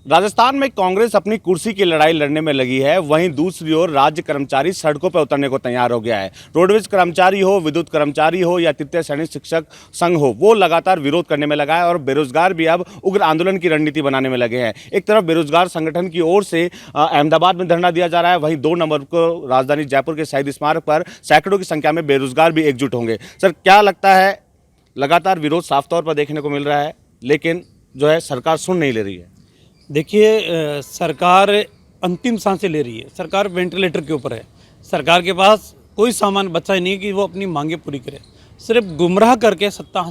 राजस्थान में कांग्रेस अपनी कुर्सी की लड़ाई लड़ने में लगी है, वहीं दूसरी ओर राज्य कर्मचारी सड़कों पर उतरने को तैयार हो गया है। रोडवेज कर्मचारी हो, विद्युत कर्मचारी हो या तृतीय श्रेणी शिक्षक संघ हो, वो लगातार विरोध करने में लगा है और बेरोजगार भी अब उग्र आंदोलन की रणनीति बनाने में लगे हैं। एक तरफ बेरोजगार संगठन की ओर से अहमदाबाद में धरना दिया जा रहा है, वहीं 2 नवंबर को राजधानी जयपुर के शहीद स्मारक पर सैकड़ों की संख्या में बेरोजगार भी एकजुट होंगे। सर, क्या लगता है, लगातार विरोध साफ तौर पर देखने को मिल रहा है, लेकिन जो है सरकार सुन नहीं ले रही है। देखिए, सरकार अंतिम सांसें ले रही है। सरकार वेंटिलेटर के ऊपर है। सरकार के पास कोई सामान बचा ही नहीं कि वो अपनी मांगें पूरी करे। सिर्फ गुमराह करके सत्ता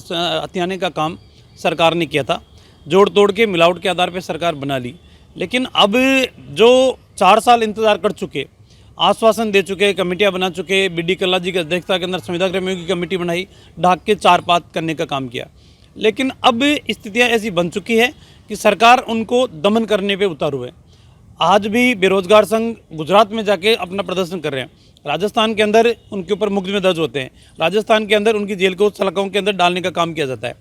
हथियाने का काम सरकार ने किया था। जोड़ तोड़ के मिलावट के आधार पर सरकार बना ली। लेकिन अब जो 4 साल इंतज़ार कर चुके, आश्वासन दे चुके, कमेटियां बना चुके, बी.डी. कल्ला जी की अध्यक्षता के अंदर संविदा कर्मियों की कमेटी बनाई, ढाक के 4 पात करने का काम किया। लेकिन अब स्थितियां ऐसी बन चुकी है कि सरकार उनको दमन करने पे उतारू है। आज भी बेरोजगार संघ गुजरात में जाके अपना प्रदर्शन कर रहे हैं। राजस्थान के अंदर उनके ऊपर मुकदमे दर्ज होते हैं। राजस्थान के अंदर उनकी जेल को सलाखों के अंदर डालने का काम किया जाता है।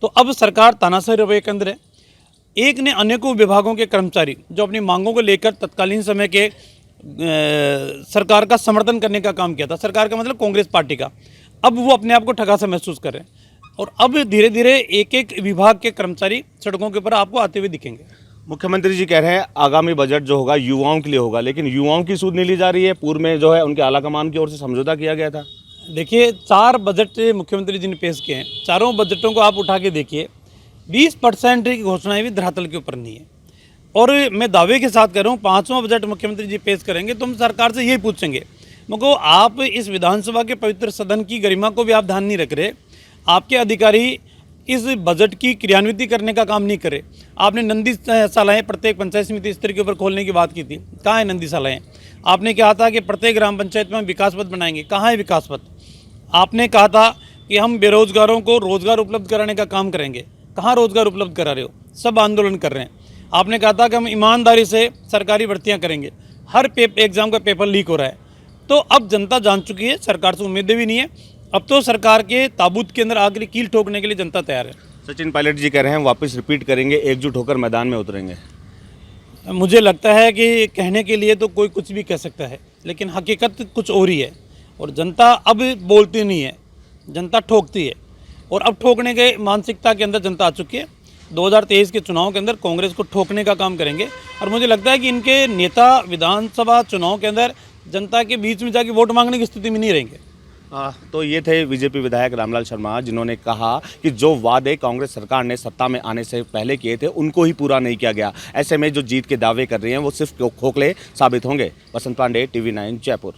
तो अब सरकार तानाशाही रवैये के अंदर है। एक ने अनेकों विभागों के कर्मचारी जो अपनी मांगों को लेकर तत्कालीन समय के सरकार का समर्थन करने का काम किया था, सरकार का मतलब कांग्रेस पार्टी का, अब वो अपने आप को ठगा सा महसूस कर रहे हैं। और अब धीरे धीरे एक एक विभाग के कर्मचारी सड़कों के ऊपर आपको आते हुए दिखेंगे। मुख्यमंत्री जी कह रहे हैं आगामी बजट जो होगा युवाओं के लिए होगा, लेकिन युवाओं की सूद नहीं ली जा रही है। पूर्व में जो है उनके आलाकमान की ओर से समझौता किया गया था। देखिए, 4 बजट मुख्यमंत्री जी ने पेश किए हैं। चारों बजटों को आप उठा के देखिए, 20% की घोषणाएं भी धरातल के ऊपर नहीं है। और मैं दावे के साथ कह रहा हूँ, 5वां बजट मुख्यमंत्री जी पेश करेंगे तो हम सरकार से यही पूछेंगे, मगर आप इस विधानसभा के पवित्र सदन की गरिमा को भी आप ध्यान नहीं रख रहे। आपके अधिकारी इस बजट की क्रियान्विति करने का काम नहीं करे। आपने नंदीशालाएँ प्रत्येक पंचायत समिति स्तर के ऊपर खोलने की बात की थी, कहाँ है नंदीशालाएँ? आपने कहा था कि प्रत्येक ग्राम पंचायत में हम विकास पथ बनाएंगे, कहाँ है विकास पथ? आपने कहा था कि हम बेरोजगारों को रोजगार उपलब्ध कराने का काम करेंगे, कहाँ रोजगार उपलब्ध करा रहे हो? सब आंदोलन कर रहे हैं। आपने कहा था कि हम ईमानदारी से सरकारी भर्तियाँ करेंगे, हर एग्जाम का पेपर लीक हो रहा है। तो अब जनता जान चुकी है, सरकार से उम्मीदें भी नहीं है। अब तो सरकार के ताबूत के अंदर आखिरी कील ठोकने के लिए जनता तैयार है। सचिन पायलट जी कह रहे हैं वापस रिपीट करेंगे, एकजुट होकर मैदान में उतरेंगे। मुझे लगता है कि कहने के लिए तो कोई कुछ भी कह सकता है, लेकिन हकीकत कुछ और ही है। और जनता अब बोलती नहीं है, जनता ठोकती है। और अब ठोकने के मानसिकता के अंदर जनता आ चुकी है। 2023 के चुनाव के अंदर कांग्रेस को ठोकने का काम करेंगे। और मुझे लगता है कि इनके नेता विधानसभा चुनाव के अंदर जनता के बीच में जाके वोट मांगने की स्थिति में नहीं रहेंगे। तो ये थे बीजेपी विधायक रामलाल शर्मा, जिन्होंने कहा कि जो वादे कांग्रेस सरकार ने सत्ता में आने से पहले किए थे उनको ही पूरा नहीं किया गया। ऐसे में जो जीत के दावे कर रही हैं वो सिर्फ खोखले साबित होंगे। वसंत पांडे, TV9 जयपुर।